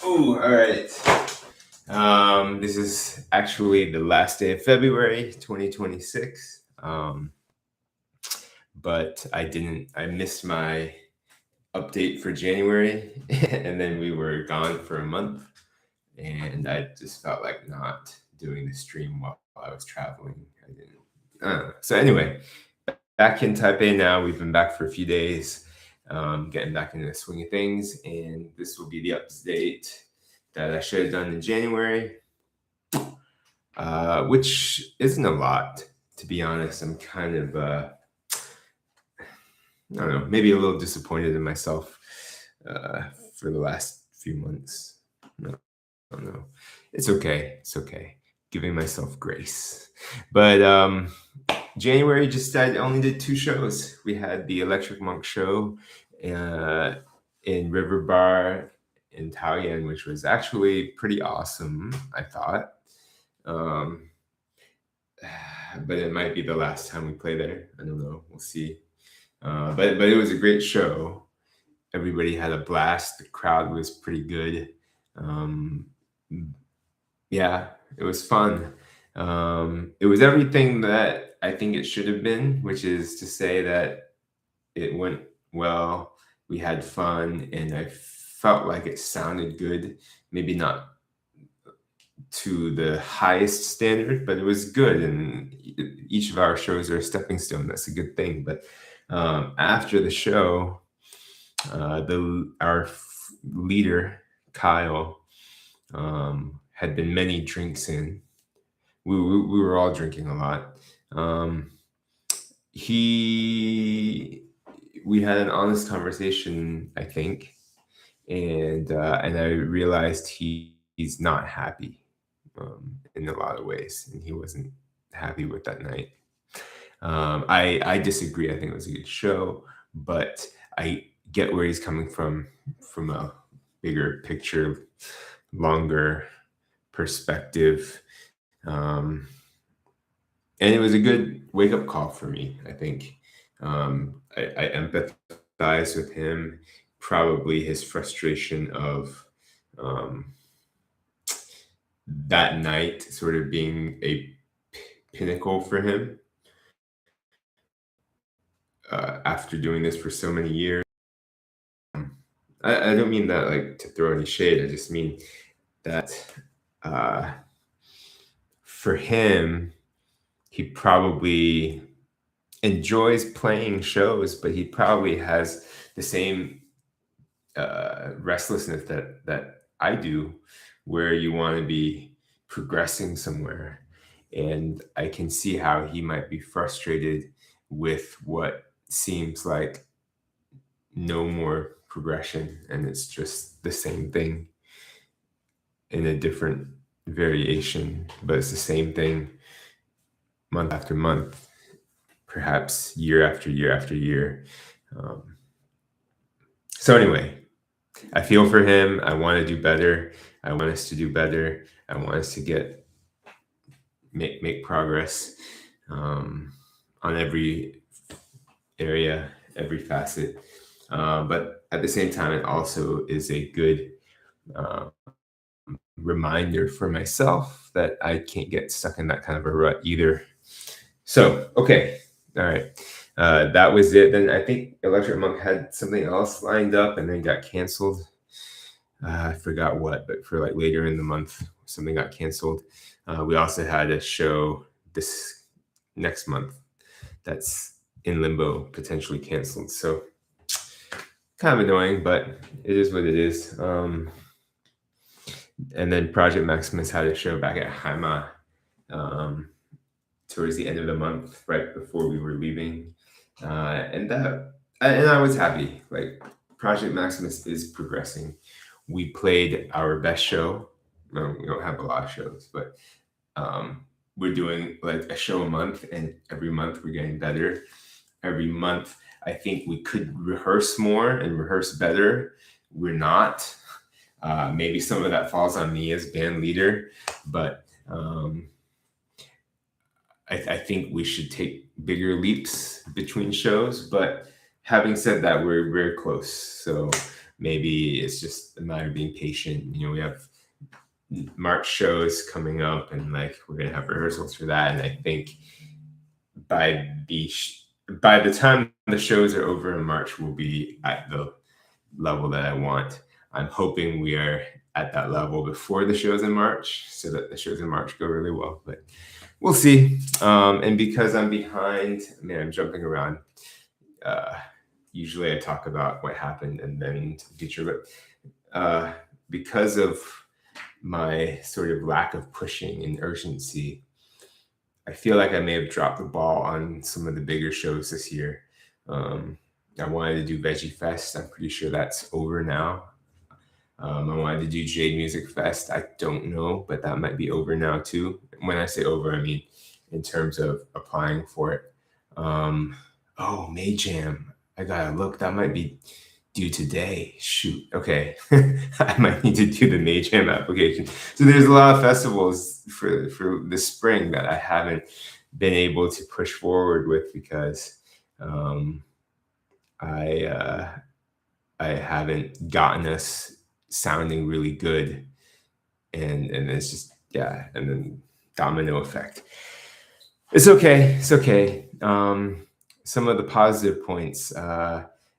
Ooh, all right. This is actually the last day of February 2026. But I missed my update for January, and then we were gone for a month, and I just felt like not doing the stream while I was traveling. I didn't. So anyway, back in Taipei now. We've been back for a few days, getting back into the swing of things, and this will be the update that I should have done in January, which isn't a lot, to be honest. I'm kind of, I don't know, maybe a little disappointed in myself for the last few months. No, I don't know. It's okay. It's okay. Giving myself grace. But January I only did two shows. We had the Electric Monk show uh, in River Bar in Taoyuan, which was actually pretty awesome, I thought. Um, but it might be the last time we play there. I don't know. We'll see. But it was a great show. Everybody had a blast. The crowd was pretty good. Um, yeah, it was fun. It was everything that I think it should have been, which is to say that it went well. We had fun, and I felt like it sounded good. Maybe not to the highest standard, but it was good. And each of our shows are a stepping stone. That's a good thing. But after the show, our leader Kyle had been many drinks in. We were all drinking a lot. He We had an honest conversation, I think, and I realized he's not happy in a lot of ways, and he wasn't happy with that night. I disagree. I think it was a good show, but I get where he's coming from a bigger picture, longer perspective. And it was a good wake up call for me, I think. I empathize with him, probably his frustration of um, that night sort of being a pinnacle for him after doing this for so many years. I don't mean that like to throw any shade. I just mean that uh, for him, he probably enjoys playing shows, but he probably has the same restlessness that I do, where you want to be progressing somewhere. And I can see how he might be frustrated with what seems like no more progression, and it's just the same thing in a different variation, but it's the same thing month after month, perhaps year after year after year. Um, so anyway, I feel for him. I want to do better. I want us to do better. I want us to make progress on every area, every facet. But at the same time, it also is a good uh, reminder for myself that I can't get stuck in that kind of a rut either. So, okay. All right. That was it. Then I think Electric Monk had something else lined up and then got canceled. I forgot what, but for like later in the month, something got canceled. We also had a show this next month that's in limbo, potentially canceled. So kind of annoying, but it is what it is. And then Project Maximus had a show back at Haima towards the end of the month, right before we were leaving, and I was happy. Like Project Maximus is progressing. We played our best show. No, we don't have a lot of shows, but we're doing like a show a month, and every month we're getting better. Every month, I think we could rehearse more and rehearse better. We're not. Maybe some of that falls on me as band leader, but I think we should take bigger leaps between shows. But having said that, we're very close. So maybe it's just a matter of being patient. We have March shows coming up, and like we're gonna have rehearsals for that. And I think by the by the time the shows are over in March, we'll be at the level that I want. I'm hoping we are at that level before the shows in March, so that the shows in March go really well. But we'll see. And because I'm behind, man, I'm jumping around. Usually I talk about what happened and then into the future, but because of my sort of lack of pushing and urgency, I feel like I may have dropped the ball on some of the bigger shows this year. I wanted to do Veggie Fest. I'm pretty sure that's over now. I wanted to do Jade Music Fest. I don't know, but that might be over now too. When I say over, I mean in terms of applying for it. Oh, May Jam. I gotta look. That might be due today. Shoot. Okay. I might need to do the May Jam application. So there's a lot of festivals for this spring that I haven't been able to push forward with because I haven't gotten us sounding really good, and it's just and then domino effect. It's okay. It's okay. Some of the positive points.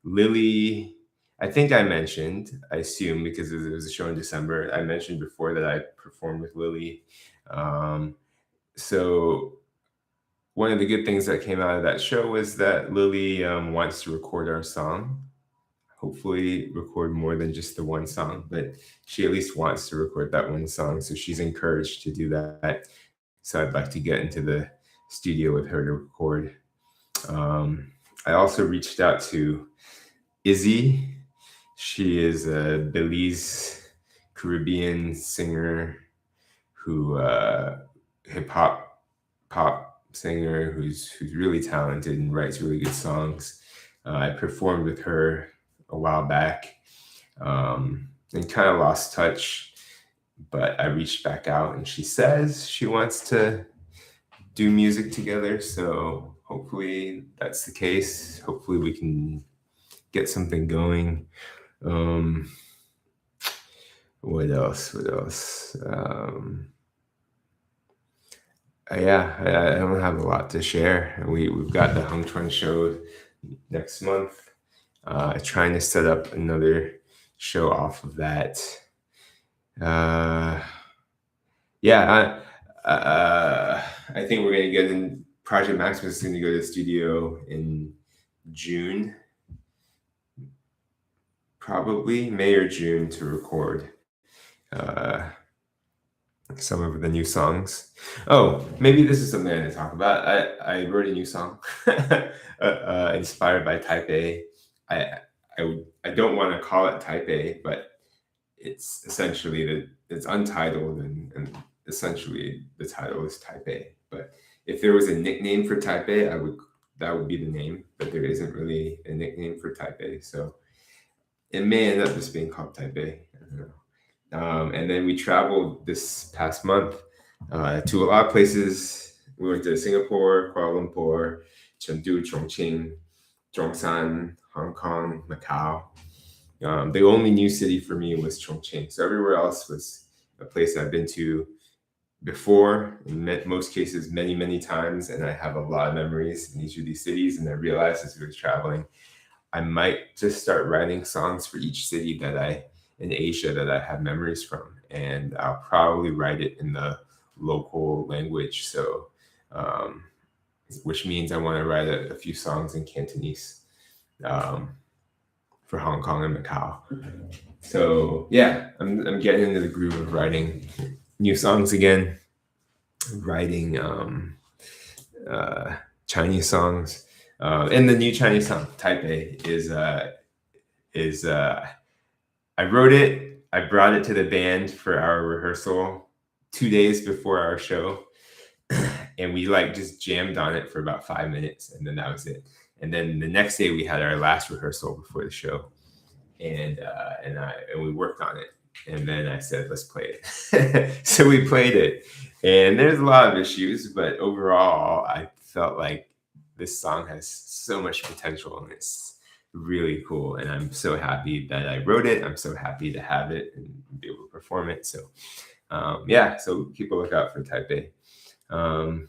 Lily, I think I mentioned, I assume because it was a show in December, I mentioned before that I performed with Lily. So one of the good things that came out of that show was that Lily wants to record our song. Hopefully record more than just the one song, but she at least wants to record that one song. So she's encouraged to do that. So I'd like to get into the studio with her to record. I also reached out to Izzy. She is a Belize Caribbean singer who hip hop pop singer who's really talented and writes really good songs. I performed with her a while back and kind of lost touch, but I reached back out and she says she wants to do music together. So hopefully that's the case. Hopefully we can get something going. What else? I don't have a lot to share. We've got the Hung Chuan show next month. Trying to set up another show off of that. I think we're gonna get in. Project Maximus is gonna go to the studio in June, probably May or June, to record some of the new songs. Oh, maybe this is something to talk about. I wrote a new song inspired by Taipei. I don't want to call it Taipei, but it's essentially it's untitled and essentially the title is Taipei. But if there was a nickname for Taipei, that would be the name. But there isn't really a nickname for Taipei, so it may end up just being called Taipei. I don't know. And then we traveled this past month to a lot of places. We went to Singapore, Kuala Lumpur, Chengdu, Chongqing, Zhongshan, Hong Kong, Macau. The only new city for me was Chongqing. So everywhere else was a place I've been to before, in most cases, many, many times. And I have a lot of memories in each of these cities. And I realized as we were traveling, I might just start writing songs for each city in Asia that I have memories from. And I'll probably write it in the local language. So, which means I want to write a few songs in Cantonese for Hong Kong and Macau. So yeah, I'm getting into the groove of writing new songs again, writing Chinese songs. And the new Chinese song, Taipei, is I wrote it, I brought it to the band for our rehearsal 2 days before our show. And we just jammed on it for about 5 minutes, and then that was it. And then the next day we had our last rehearsal before the show, and we worked on it. And then I said, let's play it. So we played it, and there's a lot of issues, but overall I felt like this song has so much potential, and it's really cool. And I'm so happy that I wrote it. I'm so happy to have it and be able to perform it. So, yeah, so keep a lookout for Taipei. Um,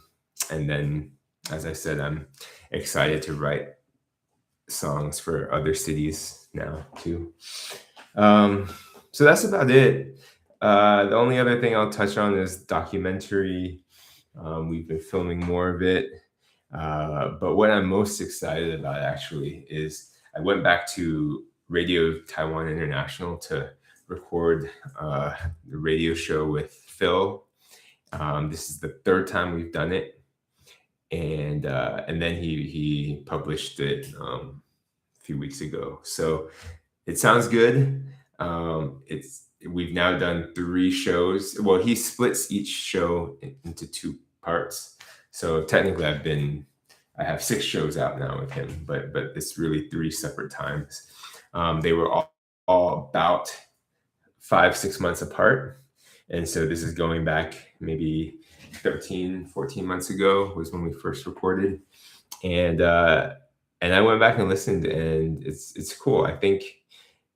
and then, as I said, I'm excited to write songs for other cities now too. Um, so that's about it. The only other thing I'll touch on is documentary. We've been filming more of it. But what I'm most excited about actually is I went back to Radio Taiwan International to record the radio show with Phil. This is the third time we've done it, and then he published it a few weeks ago. So it sounds good. It's We've now done 3 shows. Well, he splits each show into 2 parts. So technically, I have 6 shows out now with him, but it's really 3 separate times. They were all about 5-6 months apart, and so this is going back maybe 13-14 months ago was when we first recorded, and I went back and listened, and it's cool. I think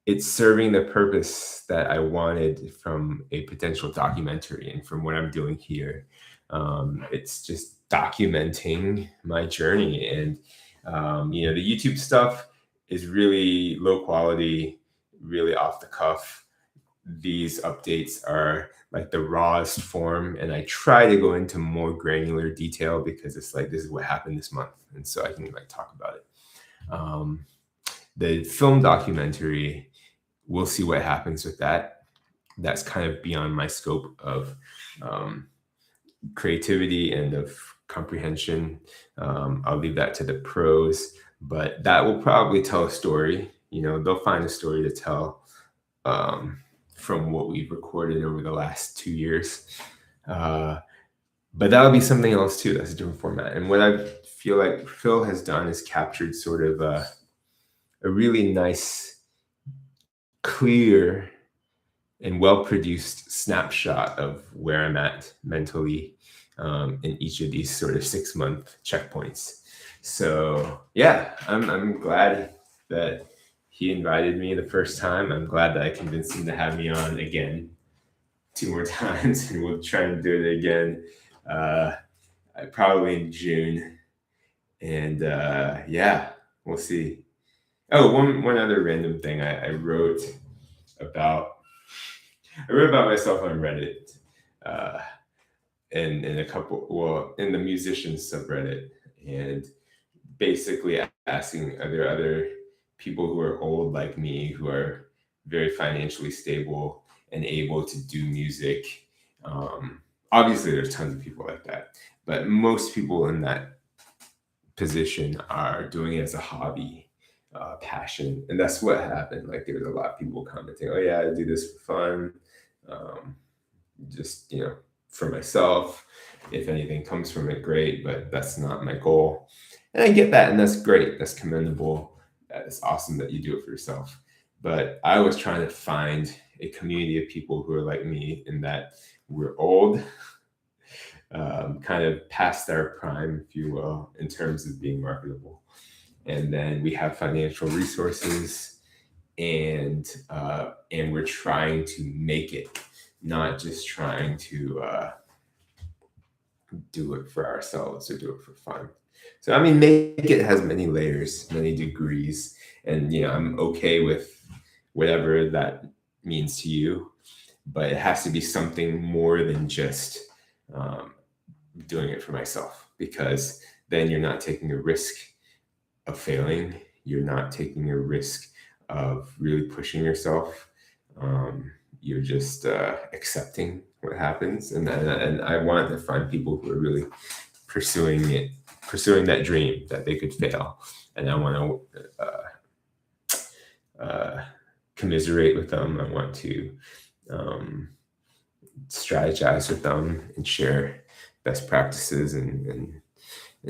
it's serving the purpose that I wanted from a potential documentary, and from what I'm doing here. It's just documenting my journey, and the YouTube stuff is really low quality, really off the cuff. These updates are like the rawest form, and I try to go into more granular detail because it's like this is what happened this month, and so I can like talk about it. The film documentary, we'll see what happens with that. That's kind of beyond my scope of creativity and of comprehension. I'll leave that to the pros, but that will probably tell a story. They'll find a story to tell from what we've recorded over the last 2 years. But that'll be something else too. That's a different format. And what I feel like Phil has done is captured sort of a really nice, clear, and well-produced snapshot of where I'm at mentally in each of these sort of 6-month checkpoints. So yeah, I'm glad that he invited me the first time. I'm glad that I convinced him to have me on again 2 more times, and we'll try and do it again probably in June. And yeah, we'll see. Oh, one other random thing I wrote about myself on Reddit, and in in the musicians subreddit, and basically asking, are there other people who are old like me, who are very financially stable and able to do music? Obviously, there's tons of people like that, but most people in that position are doing it as a hobby, passion, and that's what happened. Like there was a lot of people commenting, "Oh yeah, I do this for fun, just for myself. If anything comes from it, great, but that's not my goal." And I get that, and that's great. That's commendable. It's awesome that you do it for yourself. But I was trying to find a community of people who are like me, in that we're old, kind of past our prime, if you will, in terms of being marketable. And then we have financial resources, and we're trying to make it, not just trying to do it for ourselves or do it for fun. So I mean, make it has many layers, many degrees, and I'm okay with whatever that means to you, but it has to be something more than just doing it for myself, because then you're not taking a risk of failing. You're not taking a risk of really pushing yourself. You're just accepting what happens, and I wanted to find people who are really pursuing that dream, that they could fail, and I want to commiserate with them. I want to strategize with them and share best practices and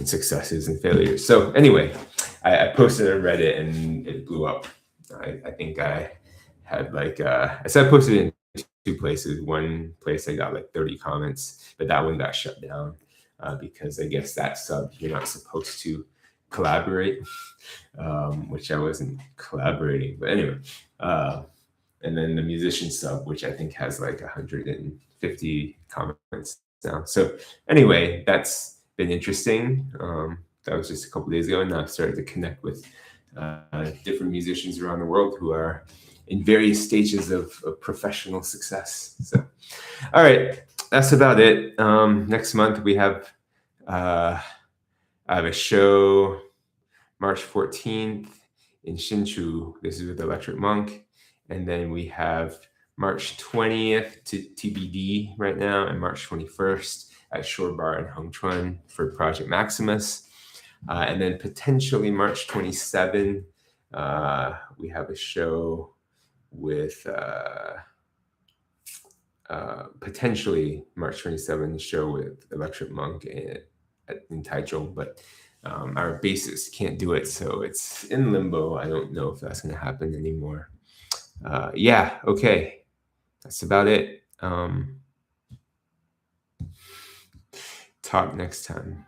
successes and failures. So anyway, I posted on Reddit, and it blew up. I think I had like I posted it in 2 places. One place I got like 30 comments, but that one got shut down because I guess that sub, you're not supposed to collaborate, which I wasn't collaborating. But anyway, and then the musician sub, which I think has like 150 comments now. So anyway, that's been interesting. That was just a couple days ago, and now I've started to connect with different musicians around the world who are in various stages of professional success. So, all right, that's about it. Next month we have I have a show March 14th in Hsinchu. This is with Electric Monk. And then we have March 20th to TBD right now, and March 21st at Shore Bar in Hongchuan for Project Maximus. And then potentially March 27th, we have a show with potentially March 27th show with Electric Monk in Taichung, but our bassist can't do it, so it's in limbo. I don't know if that's going to happen anymore. Yeah, okay, that's about it. Talk next time.